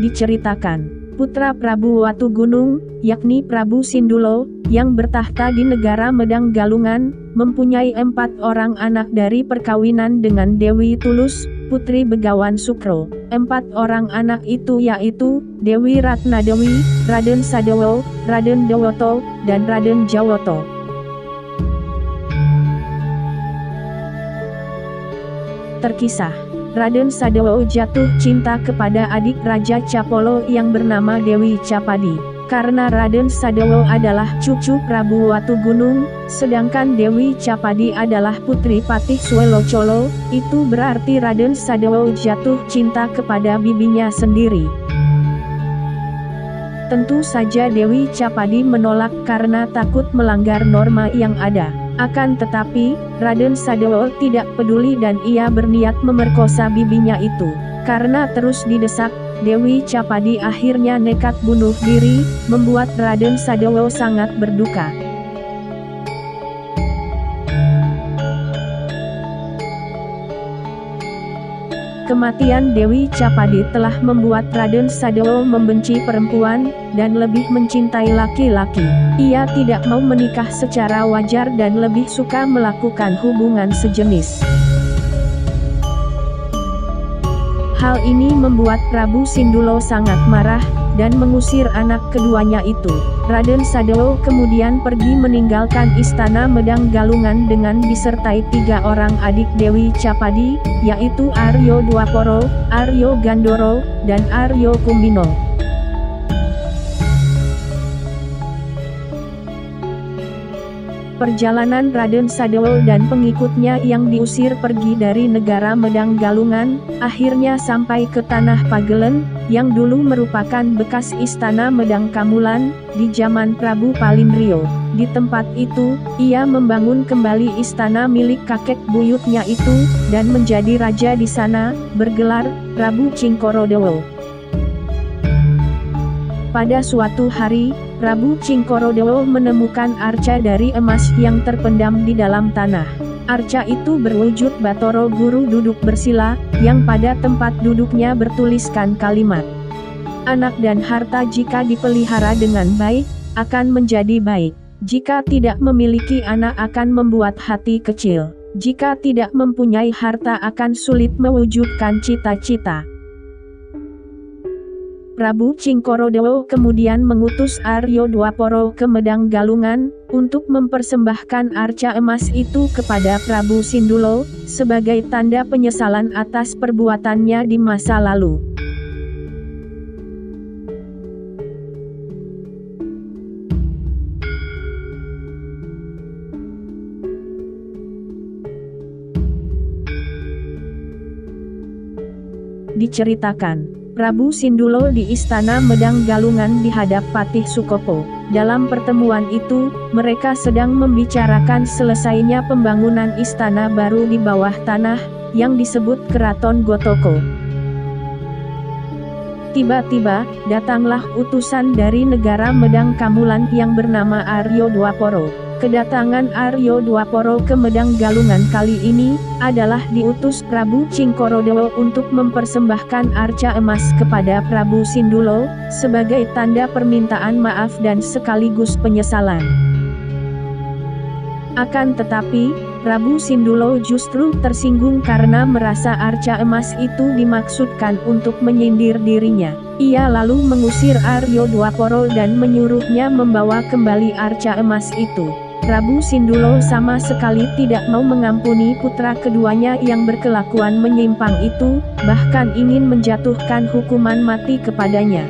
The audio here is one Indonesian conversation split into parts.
Diceritakan, putra Prabu Watugunung, yakni Prabu Sindulo, yang bertahta di negara Medang Galungan, mempunyai 4 orang anak dari perkawinan dengan Dewi Tulus, putri Begawan Sukro. 4 orang anak itu yaitu, Dewi Ratnadewi, Raden Sadewo, Raden Dewoto, dan Raden Jawoto. Terkisah, Raden Sadewo jatuh cinta kepada adik Raja Capolo yang bernama Dewi Capadi. Karena Raden Sadewo adalah cucu Prabu Watugunung, sedangkan Dewi Capadi adalah putri Patih Swelocolo, itu berarti Raden Sadewo jatuh cinta kepada bibinya sendiri. Tentu saja Dewi Capadi menolak karena takut melanggar norma yang ada. Akan tetapi, Raden Sadewo tidak peduli dan ia berniat memerkosa bibinya itu. Karena terus didesak, Dewi Capadi akhirnya nekat bunuh diri, membuat Raden Sadewo sangat berduka. Kematian Dewi Capadi telah membuat Raden Sadewo membenci perempuan, dan lebih mencintai laki-laki. Ia tidak mau menikah secara wajar dan lebih suka melakukan hubungan sejenis. Hal ini membuat Prabu Sindulo sangat marah, dan mengusir anak keduanya itu. Raden Sadewo kemudian pergi meninggalkan istana Medang Galungan dengan disertai 3 orang adik Dewi Capadi, yaitu Aryo Dwaporo, Aryo Gandoro, dan Aryo Kumbino. Perjalanan Raden Sadewo dan pengikutnya yang diusir pergi dari negara Medang Galungan, akhirnya sampai ke Tanah Pagelen, yang dulu merupakan bekas istana Medang Kamulan, di zaman Prabu Palindrio. Di tempat itu, ia membangun kembali istana milik kakek buyutnya itu, dan menjadi raja di sana, bergelar Prabu Cingkorodewo. Pada suatu hari, Prabu Cingkorodewo menemukan arca dari emas yang terpendam di dalam tanah. Arca itu berwujud Batoro Guru duduk bersila, yang pada tempat duduknya bertuliskan kalimat, "Anak dan harta jika dipelihara dengan baik, akan menjadi baik. Jika tidak memiliki anak akan membuat hati kecil. Jika tidak mempunyai harta akan sulit mewujudkan cita-cita." Prabu Cingkorodewo kemudian mengutus Aryo Dwaporo ke Medang Galungan, untuk mempersembahkan arca emas itu kepada Prabu Sindulo, sebagai tanda penyesalan atas perbuatannya di masa lalu. Diceritakan, Prabu Sindulo di istana Medang Galungan dihadap Patih Sukopo. Dalam pertemuan itu, mereka sedang membicarakan selesainya pembangunan istana baru di bawah tanah, yang disebut Keraton Gotoko. Tiba-tiba, datanglah utusan dari negara Medang Kamulan yang bernama Aryo Dwaporo. Kedatangan Aryo Dwaporo ke Medang Galungan kali ini, adalah diutus Prabu Cingkorodewo untuk mempersembahkan arca emas kepada Prabu Sindulo, sebagai tanda permintaan maaf dan sekaligus penyesalan. Akan tetapi, Prabu Sindulo justru tersinggung karena merasa arca emas itu dimaksudkan untuk menyindir dirinya. Ia lalu mengusir Aryo Dwaporo dan menyuruhnya membawa kembali arca emas itu. Prabu Sindulo sama sekali tidak mau mengampuni putra keduanya yang berkelakuan menyimpang itu, bahkan ingin menjatuhkan hukuman mati kepadanya.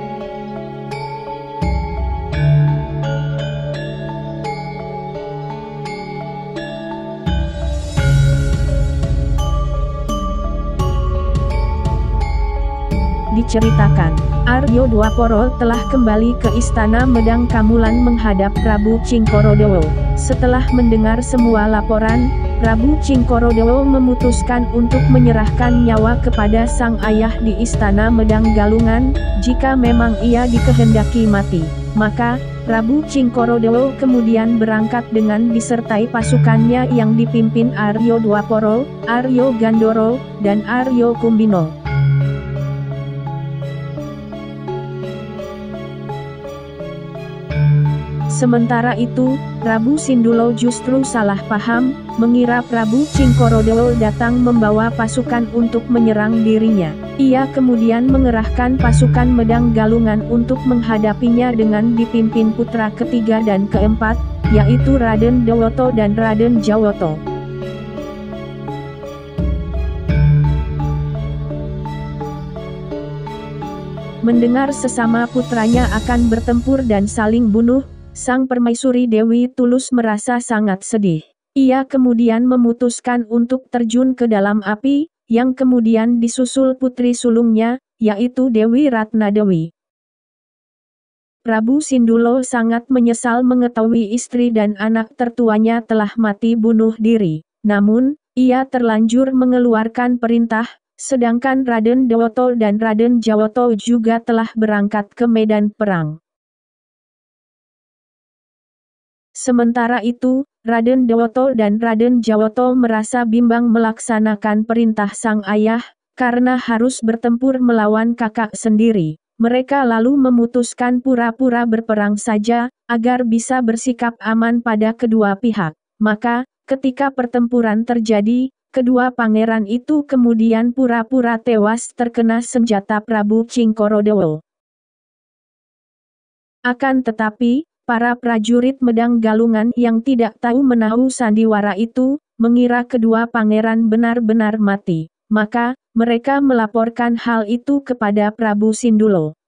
Diceritakan, Aryo Dwaporo telah kembali ke istana Medang Kamulan menghadap Prabu Cingkorodewo. Setelah mendengar semua laporan, Prabu Cingkorodewo memutuskan untuk menyerahkan nyawa kepada sang ayah di istana Medang Galungan, jika memang ia dikehendaki mati. Maka, Prabu Cingkorodewo kemudian berangkat dengan disertai pasukannya yang dipimpin Aryo Dwaporo, Aryo Gandoro, dan Aryo Kumbino. Sementara itu, Prabu Sindulo justru salah paham, mengira Prabu Cingkorodeo datang membawa pasukan untuk menyerang dirinya. Ia kemudian mengerahkan pasukan Medang Galungan untuk menghadapinya dengan dipimpin putra ketiga dan keempat, yaitu Raden Dewoto dan Raden Jawoto. Mendengar sesama putranya akan bertempur dan saling bunuh, Sang Permaisuri Dewi Tulus merasa sangat sedih. Ia kemudian memutuskan untuk terjun ke dalam api, yang kemudian disusul putri sulungnya, yaitu Dewi Ratnadewi. Prabu Sindulo sangat menyesal mengetahui istri dan anak tertuanya telah mati bunuh diri. Namun, ia terlanjur mengeluarkan perintah, sedangkan Raden Dewoto dan Raden Jawoto juga telah berangkat ke medan perang. Sementara itu, Raden Dewoto dan Raden Jawoto merasa bimbang melaksanakan perintah sang ayah, karena harus bertempur melawan kakak sendiri. Mereka lalu memutuskan pura-pura berperang saja, agar bisa bersikap aman pada kedua pihak. Maka, ketika pertempuran terjadi, kedua pangeran itu kemudian pura-pura tewas terkena senjata Prabu Cingkorodeo. Akan tetapi, para prajurit Medang Galungan yang tidak tahu menahu sandiwara itu, mengira kedua pangeran benar-benar mati. Maka, mereka melaporkan hal itu kepada Prabu Sindulo.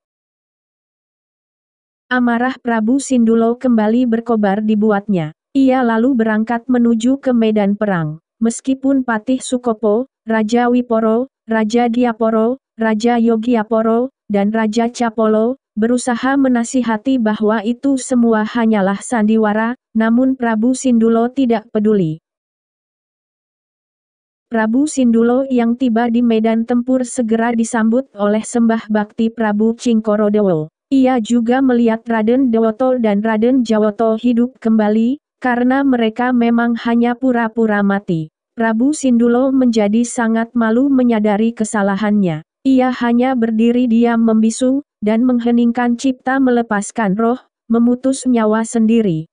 Amarah Prabu Sindulo kembali berkobar dibuatnya. Ia lalu berangkat menuju ke medan perang. Meskipun Patih Sukopo, Raja Wiporo, Raja Diaporo, Raja Yogyaporo, dan Raja Capolo berusaha menasihati bahwa itu semua hanyalah sandiwara, namun Prabu Sindulo tidak peduli. Prabu Sindulo yang tiba di medan tempur segera disambut oleh sembah bakti Prabu Cingkorodeo. Ia juga melihat Raden Dewoto dan Raden Jawoto hidup kembali, karena mereka memang hanya pura-pura mati. Prabu Sindulo menjadi sangat malu menyadari kesalahannya. Ia hanya berdiri diam membisu, dan mengheningkan cipta melepaskan roh, memutus nyawa sendiri.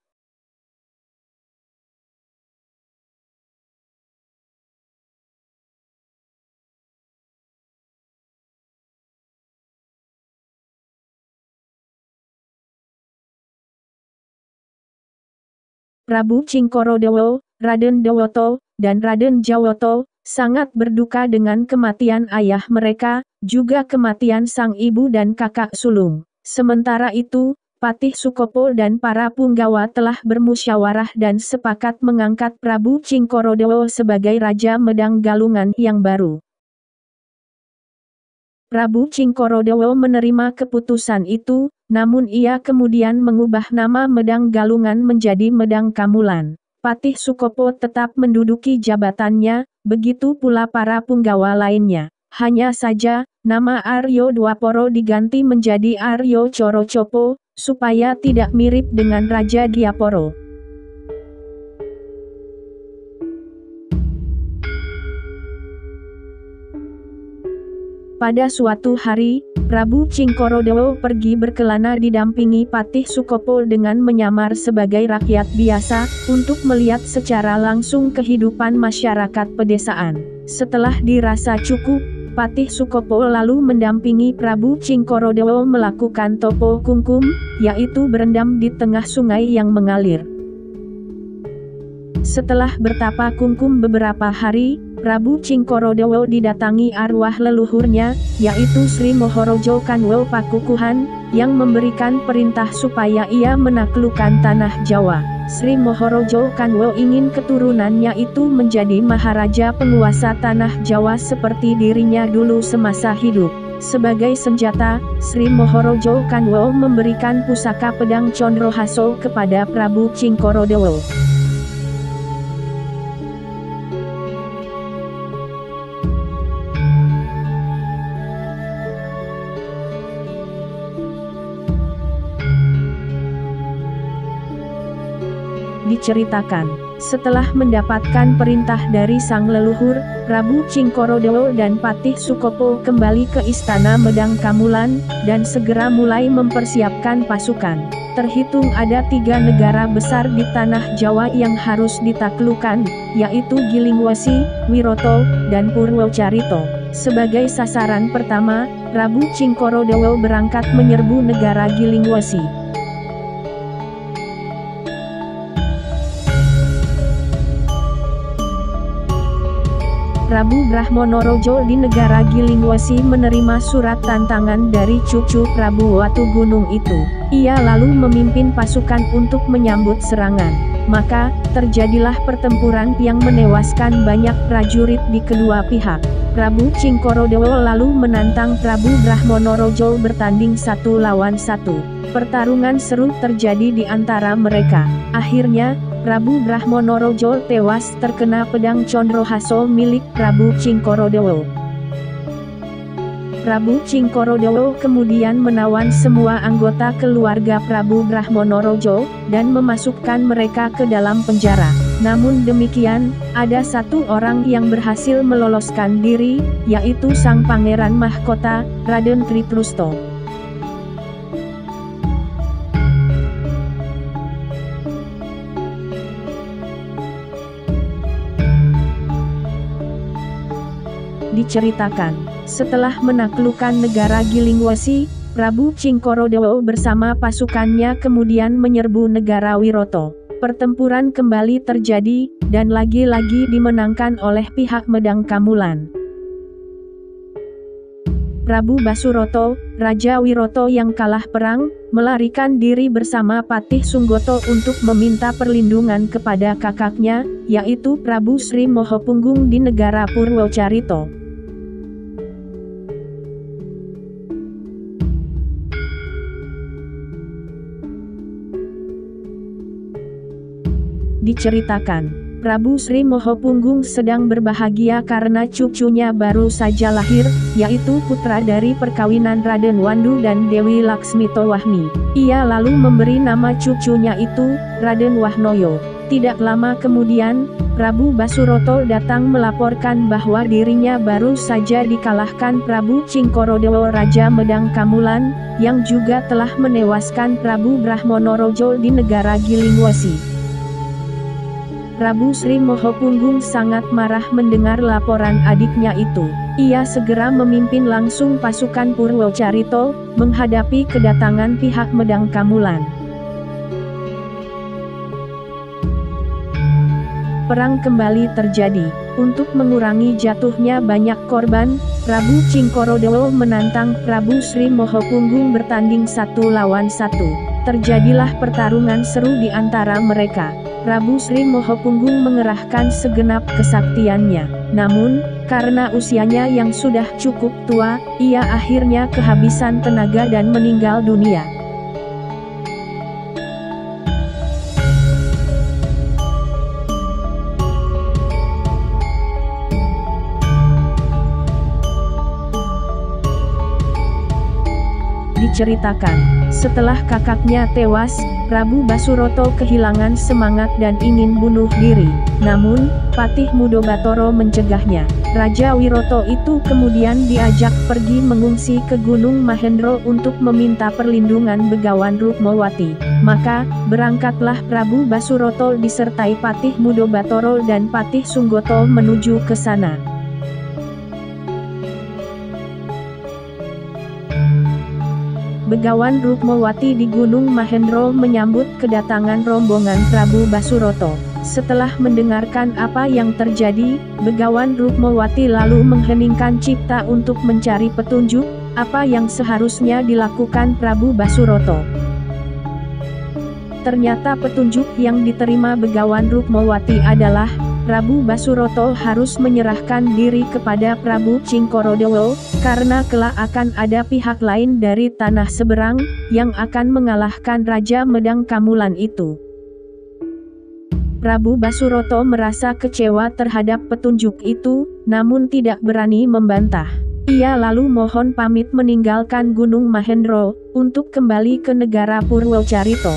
Prabu Cingkorodeo, Raden Dewoto, dan Raden Jawoto sangat berduka dengan kematian ayah mereka, juga kematian sang ibu dan kakak sulung. Sementara itu, Patih Sukopo dan para punggawa telah bermusyawarah dan sepakat mengangkat Prabu Cingkorodeo sebagai Raja Medang Galungan yang baru. Prabu Cingkorodeo menerima keputusan itu, namun ia kemudian mengubah nama Medang Galungan menjadi Medang Kamulan. Patih Sukopo tetap menduduki jabatannya, begitu pula para punggawa lainnya. Hanya saja, nama Aryo Dwaporo diganti menjadi Aryo Corocopo, supaya tidak mirip dengan Raja Diaporo. Pada suatu hari, Prabu Cingkorodeo pergi berkelana didampingi Patih Sukopo dengan menyamar sebagai rakyat biasa, untuk melihat secara langsung kehidupan masyarakat pedesaan. Setelah dirasa cukup, Patih Sukopo lalu mendampingi Prabu Cingkorodeo melakukan topo kungkum, yaitu berendam di tengah sungai yang mengalir. Setelah bertapa kungkum beberapa hari, Prabu Cingkorodeo didatangi arwah leluhurnya, yaitu Sri Mohorojo Kanwo Pakukuhan, yang memberikan perintah supaya ia menaklukkan tanah Jawa. Sri Mohorojo Kanwo ingin keturunannya itu menjadi maharaja penguasa tanah Jawa seperti dirinya dulu semasa hidup. Sebagai senjata, Sri Mohorojo Kanwo memberikan pusaka pedang Condrohaso kepada Prabu Cingkorodeo. Diceritakan Setelah mendapatkan perintah dari sang leluhur, Prabu Cingkorodewo dan Patih Sukopo kembali ke Istana Medang Kamulan, dan segera mulai mempersiapkan pasukan. Terhitung ada 3 negara besar di tanah Jawa yang harus ditaklukkan, yaitu Gilingwesi, Wiroto, dan Purwocarito. Sebagai sasaran pertama, Prabu Cingkorodewo berangkat menyerbu negara Gilingwesi. Prabu Brahmonorojo di negara Gilingwesi menerima surat tantangan dari cucu Prabu Watugunung itu. Ia lalu memimpin pasukan untuk menyambut serangan. Maka, terjadilah pertempuran yang menewaskan banyak prajurit di kedua pihak. Prabu Cingkorodewo lalu menantang Prabu Brahmonorojo bertanding 1 lawan 1. Pertarungan seru terjadi di antara mereka. Akhirnya, Prabu Brahmonorojo tewas terkena pedang Condrohaso milik Prabu Cingkorodewo. Prabu Cingkorodewo kemudian menawan semua anggota keluarga Prabu Brahmonorojo, dan memasukkan mereka ke dalam penjara. Namun demikian, ada 1 orang yang berhasil meloloskan diri, yaitu sang Pangeran Mahkota, Raden Triprusto. Diceritakan, setelah menaklukkan negara Gilingwesi, Prabu Cingkorodewo bersama pasukannya kemudian menyerbu negara Wiroto. Pertempuran kembali terjadi, dan lagi-lagi dimenangkan oleh pihak Medang Kamulan. Prabu Basuroto, Raja Wiroto yang kalah perang, melarikan diri bersama Patih Sunggoto untuk meminta perlindungan kepada kakaknya, yaitu Prabu Sri Mohopunggung di negara Purwocarito. Diceritakan, Prabu Sri Mohopunggung sedang berbahagia karena cucunya baru saja lahir, yaitu putra dari perkawinan Raden Wandu dan Dewi Laksmitowahmi. Ia lalu memberi nama cucunya itu, Raden Wahnoyo. Tidak lama kemudian, Prabu Basuroto datang melaporkan bahwa dirinya baru saja dikalahkan Prabu Cingkorodewo Raja Medang Kamulan, yang juga telah menewaskan Prabu Brahmonorojo di negara Gilingwesi. Prabu Sri Mohopunggung sangat marah mendengar laporan adiknya itu. Ia segera memimpin langsung pasukan Purwocarito, menghadapi kedatangan pihak Medang Kamulan. Perang kembali terjadi. Untuk mengurangi jatuhnya banyak korban, Prabu Cingkorodewo menantang Prabu Sri Mohopunggung bertanding 1 lawan 1. Terjadilah pertarungan seru di antara mereka. Prabu Sri Mohopunggung mengerahkan segenap kesaktiannya. Namun, karena usianya yang sudah cukup tua, ia akhirnya kehabisan tenaga dan meninggal dunia. Diceritakan, setelah kakaknya tewas, Prabu Basuroto kehilangan semangat dan ingin bunuh diri. Namun, Patih Mudo Batoro mencegahnya. Raja Wiroto itu kemudian diajak pergi mengungsi ke Gunung Mahendro untuk meminta perlindungan Begawan Rukmawati. Maka, berangkatlah Prabu Basuroto disertai Patih Mudo Batoro dan Patih Sunggoto menuju ke sana. Begawan Rukmawati di Gunung Mahendro menyambut kedatangan rombongan Prabu Basuroto. Setelah mendengarkan apa yang terjadi, Begawan Rukmawati lalu mengheningkan cipta untuk mencari petunjuk, apa yang seharusnya dilakukan Prabu Basuroto. Ternyata petunjuk yang diterima Begawan Rukmawati adalah, Prabu Basuroto harus menyerahkan diri kepada Prabu Cingkorodewo, karena kelak akan ada pihak lain dari tanah seberang, yang akan mengalahkan Raja Medang Kamulan itu. Prabu Basuroto merasa kecewa terhadap petunjuk itu, namun tidak berani membantah. Ia lalu mohon pamit meninggalkan Gunung Mahendro, untuk kembali ke negara Purwocarito.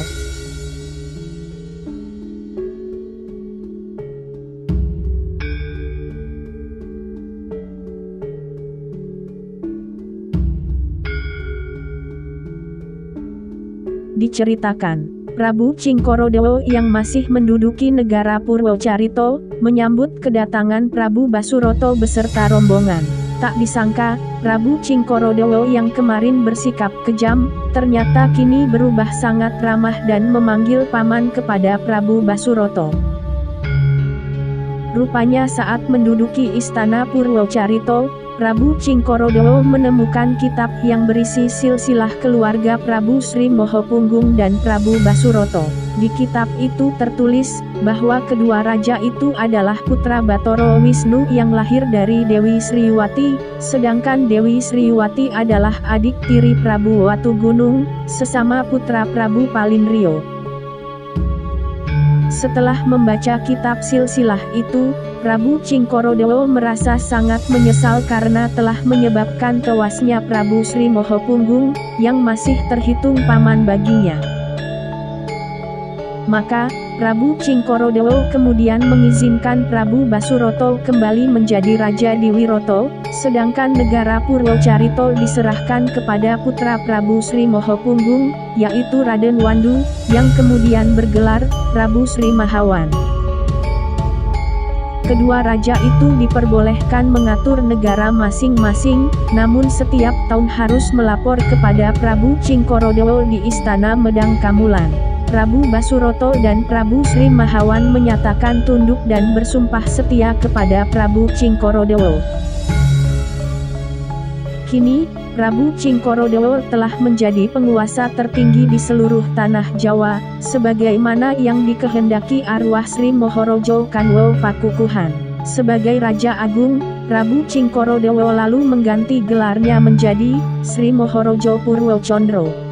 diceritakan Prabu Cingkorodewo yang masih menduduki negara Purwocarito, menyambut kedatangan Prabu Basuroto beserta rombongan. Tak disangka, Prabu Cingkorodewo yang kemarin bersikap kejam, ternyata kini berubah sangat ramah dan memanggil paman kepada Prabu Basuroto. Rupanya saat menduduki istana Purwocarito, Prabu Cingkorodewo menemukan kitab yang berisi silsilah keluarga Prabu Sri Mohopunggung dan Prabu Basuroto. Di kitab itu tertulis bahwa kedua raja itu adalah putra Batara Wisnu yang lahir dari Dewi Sriwati, sedangkan Dewi Sriwati adalah adik tiri Prabu Watugunung, sesama putra Prabu Palindrio. Setelah membaca kitab silsilah itu, Prabu Cingkorodewo merasa sangat menyesal karena telah menyebabkan tewasnya Prabu Sri Mohopunggung, yang masih terhitung paman baginya. Maka, Prabu Cingkorodewo kemudian mengizinkan Prabu Basuroto kembali menjadi Raja di Wiroto, sedangkan negara Purwocarito diserahkan kepada putra Prabu Sri Mohopunggung, yaitu Raden Wandu, yang kemudian bergelar Prabu Sri Mahawan. Kedua raja itu diperbolehkan mengatur negara masing-masing, namun setiap tahun harus melapor kepada Prabu Cingkorodewo di Istana Medang Kamulan. Prabu Basuroto dan Prabu Sri Mahawan menyatakan tunduk dan bersumpah setia kepada Prabu Cingkorodewo. Kini, Prabu Cingkorodewo telah menjadi penguasa tertinggi di seluruh tanah Jawa, sebagaimana yang dikehendaki arwah Sri Mohorojo Kanwo Pakukuhan. Sebagai Raja Agung, Prabu Cingkorodewo lalu mengganti gelarnya menjadi Sri Mohorojo Purwocondro.